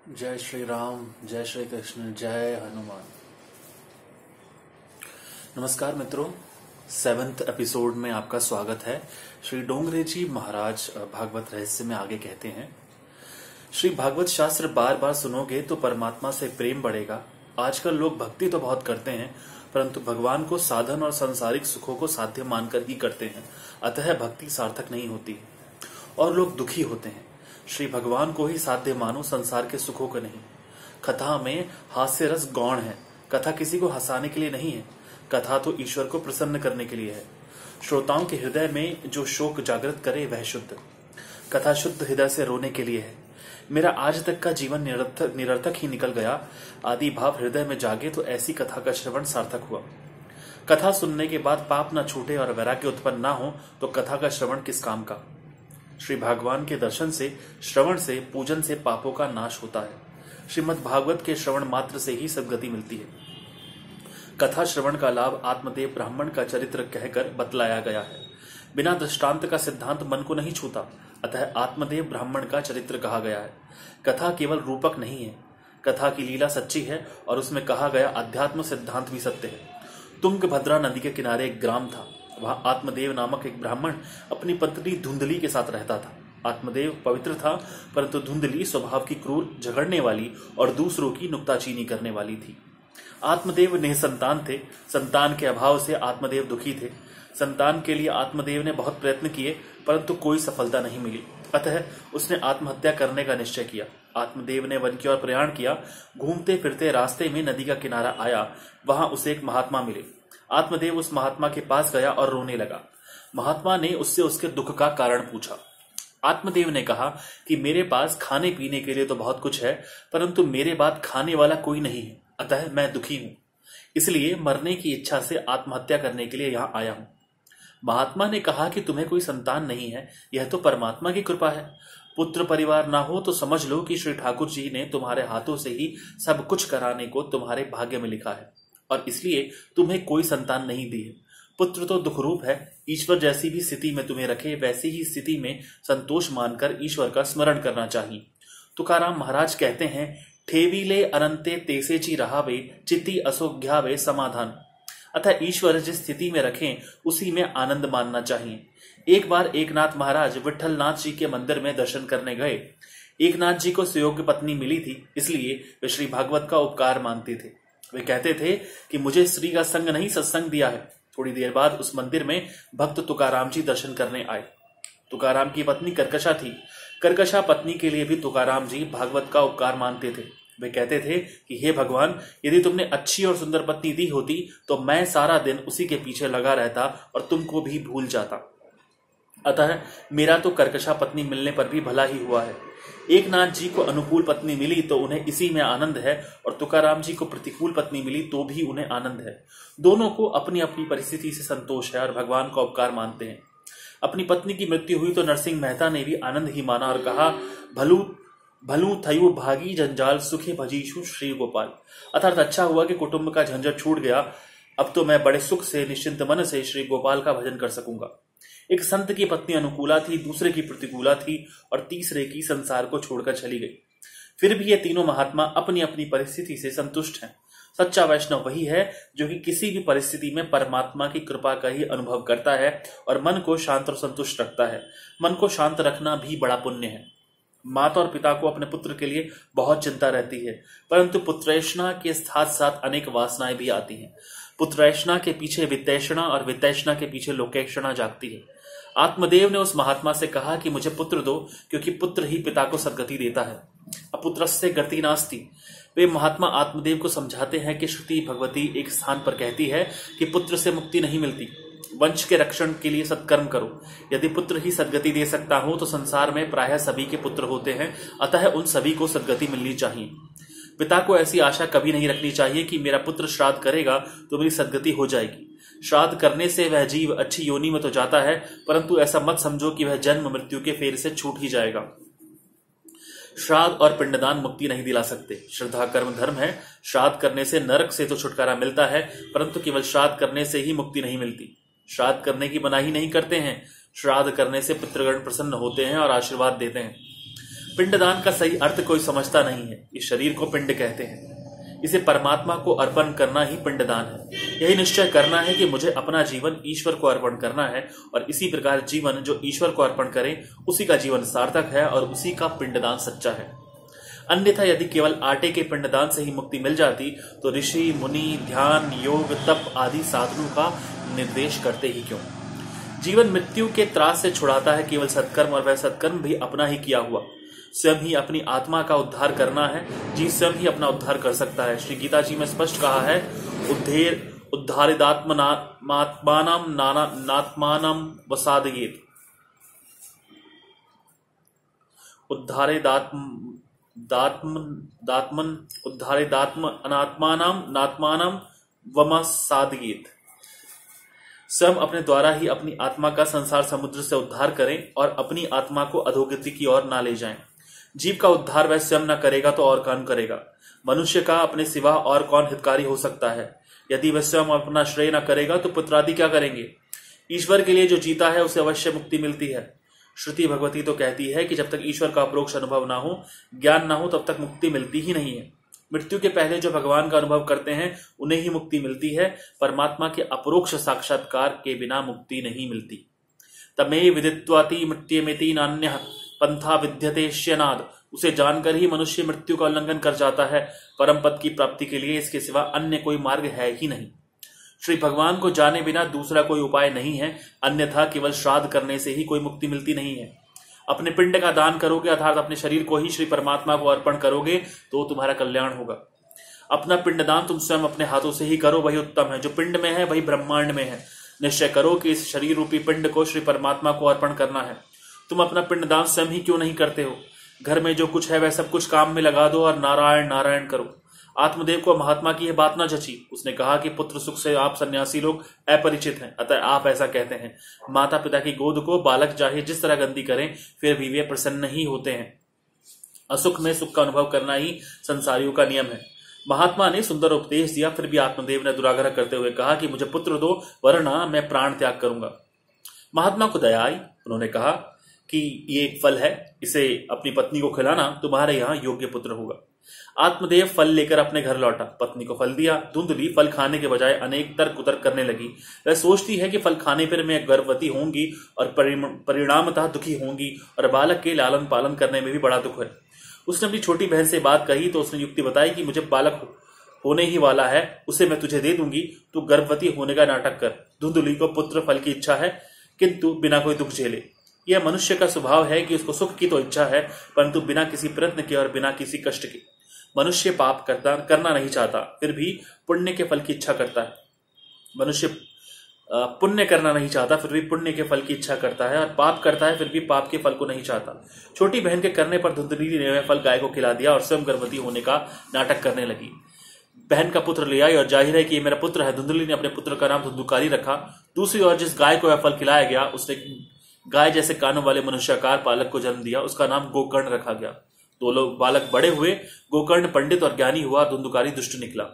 जय श्री राम, जय श्री कृष्ण, जय हनुमान। नमस्कार मित्रों, 7th एपिसोड में आपका स्वागत है। श्री डोंगरे जी महाराज भागवत रहस्य में आगे कहते हैं, श्री भागवत शास्त्र बार बार सुनोगे तो परमात्मा से प्रेम बढ़ेगा। आजकल लोग भक्ति तो बहुत करते हैं, परंतु भगवान को साधन और सांसारिक सुखों को साध्य मानकर ही करते हैं, अतः भक्ति सार्थक नहीं होती और लोग दुखी होते हैं। श्री भगवान को ही साध्य मानो, संसार के सुखों को नहीं। कथा में हास्य रस गौण है। कथा किसी को हंसाने के लिए नहीं है, कथा तो ईश्वर को प्रसन्न करने के लिए है। श्रोताओं के हृदय में जो शोक जागृत करे वह शुद्ध। कथा शुद्ध हृदय से रोने के लिए है। मेरा आज तक का जीवन निरर्थक ही निकल गया। आदि भाव हृदय में जागे तो ऐसी कथा का श्रवण सार्थक हुआ। कथा सुनने के बाद पाप न छूटे और वैराग्य उत्पन्न ना हो तो कथा का श्रवण किस काम का। श्री भगवान के दर्शन से, श्रवण से, पूजन से पापों का नाश होता है। श्रीमद् भागवत के श्रवण मात्र से ही सद्गति मिलती है। कथा श्रवण का लाभ आत्मदेव ब्राह्मण का चरित्र कहकर बतलाया गया है। बिना दृष्टांत का सिद्धांत मन को नहीं छूता, अतः आत्मदेव ब्राह्मण का चरित्र कहा गया है। कथा केवल रूपक नहीं है, कथा की लीला सच्ची है और उसमें कहा गया अध्यात्म सिद्धांत भी सत्य है। तुंगभद्रा नदी के किनारे एक ग्राम था। वहां आत्मदेव नामक एक ब्राह्मण अपनी पत्नी धुंधली के साथ रहता था। आत्मदेव पवित्र था, परंतु धुंधली स्वभाव की क्रूर, झगड़ने वाली और दूसरों की नुक्ताचीनी करने वाली थी। आत्मदेव निसंतान थे। संतान के अभाव से आत्मदेव दुखी थे। संतान के लिए आत्मदेव ने बहुत प्रयत्न किए, परंतु कोई सफलता नहीं मिली। अतः उसने आत्महत्या करने का निश्चय किया। आत्मदेव ने वन की ओर प्रयाण किया। घूमते फिरते रास्ते में नदी का किनारा आया। वहां उसे एक महात्मा मिले। आत्मदेव उस महात्मा के पास गया और रोने लगा। महात्मा ने उससे उसके दुख का कारण पूछा। आत्मदेव ने कहा कि मेरे पास खाने पीने के लिए तो बहुत कुछ है, परंतु मेरे बाद खाने वाला कोई नहीं है, अतः मैं दुखी हूं। इसलिए मरने की इच्छा से आत्महत्या करने के लिए यहां आया हूं। महात्मा ने कहा कि तुम्हें कोई संतान नहीं है, यह तो परमात्मा की कृपा है। पुत्र परिवार ना हो तो समझ लो कि श्री ठाकुर जी ने तुम्हारे हाथों से ही सब कुछ कराने को तुम्हारे भाग्य में लिखा है और इसलिए तुम्हें कोई संतान नहीं दी है। पुत्र तो दुख रूप है। ईश्वर जैसी भी स्थिति में तुम्हें रखे, वैसी ही स्थिति में संतोष मानकर ईश्वर का स्मरण करना चाहिए। तुकाराम महाराज कहते हैं, ठेवीले अनंते तेसेची रहावे, चिति असोघ्यावे समाधान। अतः ईश्वर जिस स्थिति में रखें उसी में आनंद मानना चाहिए। एक बार एकनाथ महाराज विठलनाथ जी के मंदिर में दर्शन करने गए। एकनाथ जी को सुयोग्य पत्नी मिली थी, इसलिए वे श्री भागवत का उपकार मानते थे। वे कहते थे कि मुझे स्त्री का संग नहीं सत्संग दिया है। थोड़ी देर बाद उस मंदिर में भक्त तुकाराम जी दर्शन करने आए। तुकाराम की पत्नी कर्कशा थी। कर्कशा पत्नी के लिए भी तुकाराम जी भागवत का उपकार मानते थे। वे कहते थे कि हे भगवान, यदि तुमने अच्छी और सुंदर पत्नी दी होती तो मैं सारा दिन उसी के पीछे लगा रहता और तुमको भी भूल जाता। अतः मेरा तो कर्कशा पत्नी मिलने पर भी भला ही हुआ है। एकनाथ जी को अनुकूल पत्नी मिली तो उन्हें इसी में आनंद है और तुकाराम जी को प्रतिकूल पत्नी मिली तो भी उन्हें आनंद है। दोनों को अपनी अपनी परिस्थिति से संतोष है और भगवान का उपकार मानते हैं। अपनी पत्नी की मृत्यु हुई तो नरसिंह मेहता ने भी आनंद ही माना और कहा, भलू थयु भागी जंजाल सुखे भजीशु श्री गोपाल। अर्थात अच्छा हुआ कि कुटुंब का झंझट छूट गया। अब तो मैं बड़े सुख से, निश्चिंत मन से श्री गोपाल का भजन कर सकूंगा। एक संत की पत्नी अनुकूला थी, दूसरे की प्रतिकूला थी और तीसरे की संसार को छोड़कर चली गई। फिर भी ये तीनों महात्मा अपनी अपनी परिस्थिति से संतुष्ट हैं। सच्चा वैष्णव वही है जो कि किसी भी परिस्थिति में परमात्मा की कृपा का ही अनुभव करता है और मन को शांत और संतुष्ट रखता है। मन को शांत रखना भी बड़ा पुण्य है। माता और पिता को अपने पुत्र के लिए बहुत चिंता रहती है, परंतु पुत्रैषणा के साथ साथ अनेक वासनाएं भी आती हैं। पुत्रैषणा के पीछे वित्तैषणा और वित्तैषणा के पीछे लोकैषणा जागती है। आत्मदेव ने उस महात्मा से कहा कि मुझे पुत्र दो, क्योंकि पुत्र ही पिता को सद्गति देता है। अपुत्रस्य गति नास्ति। वे महात्मा आत्मदेव को समझाते हैं कि श्रुति भगवती एक स्थान पर कहती है कि पुत्र से मुक्ति नहीं मिलती। वंश के रक्षण के लिए सत्कर्म करो। यदि पुत्र ही सद्गति दे सकता हो तो संसार में प्रायः सभी के पुत्र होते हैं, अतः उन सभी को सद्गति मिलनी चाहिए। पिता को ऐसी आशा कभी नहीं रखनी चाहिए कि मेरा पुत्र श्राद्ध करेगा तो मेरी सद्गति हो जाएगी। श्राद्ध करने से वह जीव अच्छी योनि में तो जाता है, परंतु ऐसा मत समझो कि वह जन्म मृत्यु के फेर से छूट ही जाएगा। श्राद्ध और पिंडदान मुक्ति नहीं दिला सकते। श्रद्धा कर्म धर्म है। श्राद्ध करने से नरक से तो छुटकारा मिलता है, परंतु केवल श्राद्ध करने से ही मुक्ति नहीं मिलती। श्राद्ध करने की मनाही नहीं करते हैं। श्राद्ध करने से पितृगण प्रसन्न होते हैं और आशीर्वाद देते हैं। पिंडदान का सही अर्थ कोई समझता नहीं है। इस शरीर को पिंड कहते हैं। इसे परमात्मा को अर्पण करना ही पिंडदान है। यही निश्चय करना है कि मुझे अपना जीवन ईश्वर को अर्पण करना है और इसी प्रकार जीवन जो ईश्वर को अर्पण करे उसी का जीवन सार्थक है और उसी का पिंडदान सच्चा है। अन्यथा यदि केवल आटे के पिंडदान से ही मुक्ति मिल जाती तो ऋषि मुनि ध्यान योग तप आदि साधनों का निर्देश करते ही क्यों। जीवन मृत्यु के त्रास से छुड़ाता है केवल सत्कर्म, और वह सत्कर्म भी अपना ही किया हुआ। स्वयं ही अपनी आत्मा का उद्धार करना है। जी स्वयं ही अपना उद्धार कर सकता है। श्री गीता जी में स्पष्ट कहा है, उद्धारिदात्मनात्मानं नात्मानं वसादयेत्। उद्धारिदात्म अनात्मानं नात्मानं वमसादयेत्। स्वयं अपने द्वारा ही अपनी आत्मा का संसार समुद्र से उद्धार करें और अपनी आत्मा को अधोगति की ओर ना ले जाएं। जीव का उद्धार वह स्वयं न करेगा तो और कौन करेगा। मनुष्य का अपने सिवा और कौन हितकारी हो सकता है। यदि वह स्वयं अपना श्रेय न करेगा तो पुत्रादि क्या करेंगे। ईश्वर के लिए जो जीता है उसे अवश्य मुक्ति मिलती है। श्रुति भगवती तो कहती है कि जब तक ईश्वर का अप्रोक्ष अनुभव ना हो, ज्ञान ना हो, तब तक मुक्ति मिलती ही नहीं है। मृत्यु के पहले जो भगवान का अनुभव करते हैं उन्हें ही मुक्ति मिलती है। परमात्मा के अप्रोक्ष साक्षात्कार के बिना मुक्ति नहीं मिलती। तमे विदित्वाति मृत्युमेति नान्यः पंथा विद्यते श्यनाद। उसे जानकर ही मनुष्य मृत्यु का उल्लंघन कर जाता है। परम पद की प्राप्ति के लिए इसके सिवा अन्य कोई मार्ग है ही नहीं। श्री भगवान को जाने बिना दूसरा कोई उपाय नहीं है। अन्यथा केवल श्राद्ध करने से ही कोई मुक्ति मिलती नहीं है। अपने पिंड का दान करोगे अर्थात अपने शरीर को ही श्री परमात्मा को अर्पण करोगे तो तुम्हारा कल्याण होगा। अपना पिंडदान तुम स्वयं अपने हाथों से ही करो, वही उत्तम है। जो पिंड में है वही ब्रह्मांड में है। निश्चय करो कि इस शरीर रूपी पिंड को श्री परमात्मा को अर्पण करना है। तुम अपना पिंडदान स्वयं ही क्यों नहीं करते हो। घर में जो कुछ है वह सब कुछ काम में लगा दो और नारायण नारायण करो। आत्मदेव को महात्मा की यह बात न जची। उसने कहा कि पुत्र सुख से आप सन्यासी लोग अपरिचित हैं, अतः आप ऐसा कहते हैं। माता पिता की गोद को बालक चाहे जिस तरह गंदी करें फिर भी वे प्रसन्न ही होते हैं। असुख में सुख का अनुभव करना ही संसारियों का नियम है। महात्मा ने सुंदर उपदेश दिया, फिर भी आत्मदेव ने दुराग्रह करते हुए कहा कि मुझे पुत्र दो वरना मैं प्राण त्याग करूंगा। महात्मा को दया आई। उन्होंने कहा कि ये एक फल है, इसे अपनी पत्नी को खिलाना, तुम्हारे यहाँ योग्य पुत्र होगा। आत्मदेव फल लेकर अपने घर लौटा। पत्नी को फल दिया। धुंधली फल खाने के बजाय अनेक तर्क उतर्क करने लगी। वह सोचती है कि फल खाने पर मैं गर्भवती होंगी और परिणामतः दुखी होंगी और बालक के लालन पालन करने में भी बड़ा दुख है। उसने अपनी छोटी बहन से बात कही तो उसने युक्ति बताई कि मुझे बालक होने ही वाला है, उसे मैं तुझे दे दूंगी, तू गर्भवती होने का नाटक कर। धुंधली को पुत्र फल की इच्छा है किंतु बिना कोई दुख झेले। यह मनुष्य का स्वभाव है कि उसको सुख की तो इच्छा है परंतु बिना किसी प्रयत्न के और बिना किसी कष्ट के। मनुष्य पाप करना नहीं चाहता फिर भी पुण्य के फल की इच्छा करता है। मनुष्य पुण्य करना नहीं चाहता फिर भी पुण्य के फल की इच्छा करता है और पाप करता है फिर भी पाप के फल को नहीं चाहता। छोटी बहन के करने पर धुंधली ने वह फल गाय को खिला दिया और स्वयं गर्भवती होने का नाटक करने लगी। बहन का पुत्र ले आई और जाहिर है कि ये मेरा पुत्र है। धुंधली ने अपने पुत्र का नाम धुंधुकारी रखा। दूसरी ओर जिस गाय को वह फल खिलाया गया उसने गाय जैसे कानों वाले मनुष्याकार बालक को जन्म दिया। उसका नाम गोकर्ण रखा गया। दो लोग बालक बड़े हुए। गोकर्ण पंडित और ज्ञानी हुआ, धुंधुकारी दुष्ट निकला।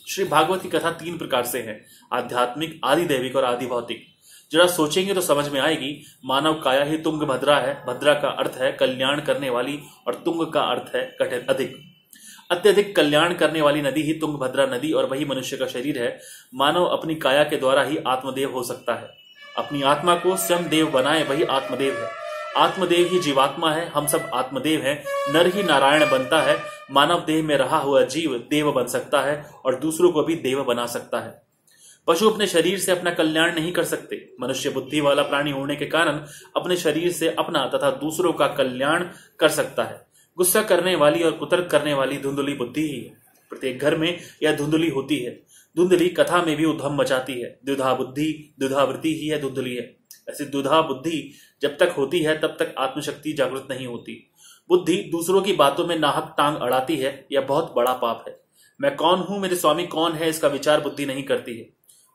श्री भागवत की कथा 3 प्रकार से है, आध्यात्मिक, आदि दैविक और आदि भौतिक। जरा सोचेंगे तो समझ में आएगी। मानव काया ही तुंग भद्रा है। भद्रा का अर्थ है कल्याण करने वाली और तुंग का अर्थ है कठिन अधिक। अत्यधिक कल्याण करने वाली नदी ही तुंग भद्रा नदी और वही मनुष्य का शरीर है। मानव अपनी काया के द्वारा ही आत्मदेव हो सकता है। अपनी आत्मा को स्वयं देव बनाए वही आत्मदेव है। आत्मदेव ही जीवात्मा है। हम सब आत्मदेव हैं। नर ही नारायण बनता है। मानव देह में रहा हुआ जीव देव बन सकता है और दूसरों को भी देव बना सकता है। पशु अपने शरीर से अपना कल्याण नहीं कर सकते। मनुष्य बुद्धि वाला प्राणी होने के कारण अपने शरीर से अपना तथा दूसरों का कल्याण कर सकता है। गुस्सा करने वाली और कुतर्क करने वाली धुंधली बुद्धि ही है। प्रत्येक घर में यह धुंधली होती है। धुंधली कथा में भी उधम मचाती है। द्विधा बुद्धि द्विधा वृत्ति ही है धुंधली है। ऐसी द्विधा बुद्धि जब तक होती है तब तक आत्मशक्ति जागृत नहीं होती। बुद्धि दूसरों की बातों में नाहक टांग अड़ाती है। यह बहुत बड़ा पाप है। मैं कौन हूं, मेरे स्वामी कौन है, इसका विचार बुद्धि नहीं करती है।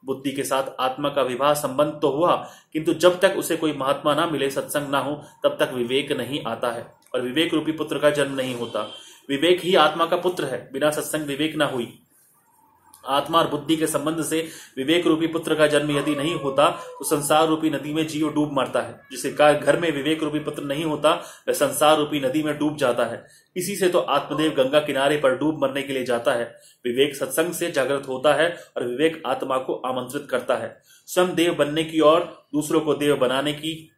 बुद्धि के साथ आत्मा का विवाह संबंध तो हुआ किंतु जब तक उसे कोई महात्मा ना मिले, सत्संग ना हो, तब तक विवेक नहीं आता है और विवेक रूपी पुत्र का जन्म नहीं होता। विवेक ही आत्मा का पुत्र है। बिना सत्संग विवेक ना हुई। आत्मा और बुद्धि के संबंध से विवेक रूपी पुत्र का जन्म यदि नहीं होता तो संसार रूपी नदी में जीव डूब मरता है। जिसे घर में विवेक रूपी पुत्र नहीं होता वह संसार रूपी नदी में डूब जाता है। इसी से तो आत्मदेव गंगा किनारे पर डूब मरने के लिए जाता है। विवेक सत्संग से जागृत होता है और विवेक आत्मा को आमंत्रित करता है। स्वयं देव बनने की और दूसरों को देव बनाने की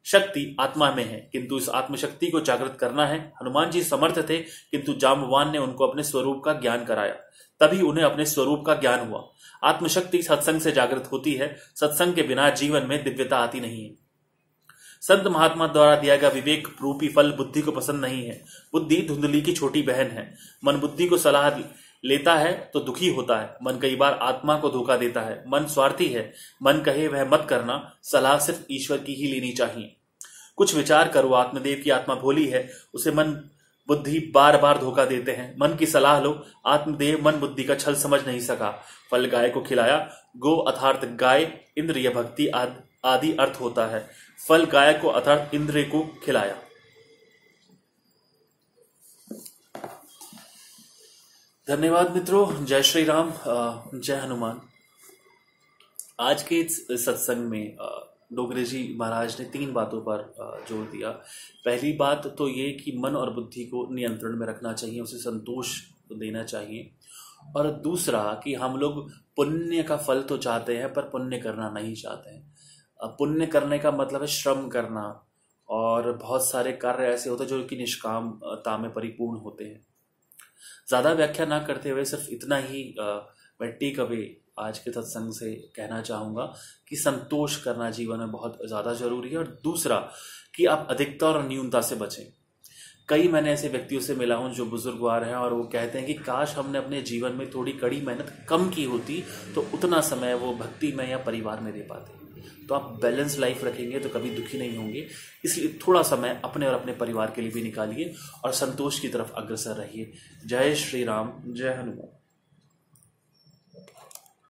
शक्ति आत्मा में है, किंतु इस आत्मशक्ति को जागृत करना है। हनुमान जी समर्थ थे, किंतु जाम्बवान ने उनको अपने स्वरूप का ज्ञान कराया, तभी उन्हें अपने स्वरूप का ज्ञान हुआ। आत्मशक्ति सत्संग से जागृत होती है। सत्संग के बिना जीवन में दिव्यता आती नहीं है। संत महात्मा द्वारा दिया गया विवेक रूपी फल बुद्धि को पसंद नहीं है। बुद्धि धुंधली की छोटी बहन है। मन बुद्धि को सलाह लेता है तो दुखी होता है। मन कई बार आत्मा को धोखा देता है। मन स्वार्थी है। मन कहे वह मत करना, सलाह सिर्फ ईश्वर की ही लेनी चाहिए। कुछ विचार करो, आत्मदेव की आत्मा भोली है, उसे मन बुद्धि बार बार धोखा देते हैं। मन की सलाह लो, आत्मदेव मन बुद्धि का छल समझ नहीं सका। फल गाय को खिलाया। गो अर्थात गाय, इंद्रिय भक्ति आदि अर्थ होता है। फल गाय को अर्थात इंद्रिय को खिलाया। धन्यवाद मित्रों। जय श्री राम, जय हनुमान। आज के इस सत्संग में डोंगरे जी महाराज ने 3 बातों पर जोर दिया। पहली बात तो ये कि मन और बुद्धि को नियंत्रण में रखना चाहिए, उसे संतोष देना चाहिए। और दूसरा कि हम लोग पुण्य का फल तो चाहते हैं पर पुण्य करना नहीं चाहते हैं। पुण्य करने का मतलब है श्रम करना, और बहुत सारे कार्य ऐसे होते हैं जो कि निष्कामता में परिपूर्ण होते हैं। ज्यादा व्याख्या ना करते हुए सिर्फ इतना ही मैं टेक अवे आज के सत्संग से कहना चाहूंगा कि संतोष करना जीवन में बहुत ज्यादा जरूरी है। और दूसरा कि आप अधिकता और न्यूनता से बचें। कई मैंने ऐसे व्यक्तियों से मिला हूं जो बुजुर्गवार हैं और वो कहते हैं कि काश हमने अपने जीवन में थोड़ी कड़ी मेहनत कम की होती तो उतना समय वो भक्ति में या परिवार में दे पाते। तो आप बैलेंस लाइफ रखेंगे तो कभी दुखी नहीं होंगे। इसलिए थोड़ा समय अपने और अपने परिवार के लिए भी निकालिए और संतोष की तरफ अग्रसर रहिए। जय श्री राम, जय हनुमान।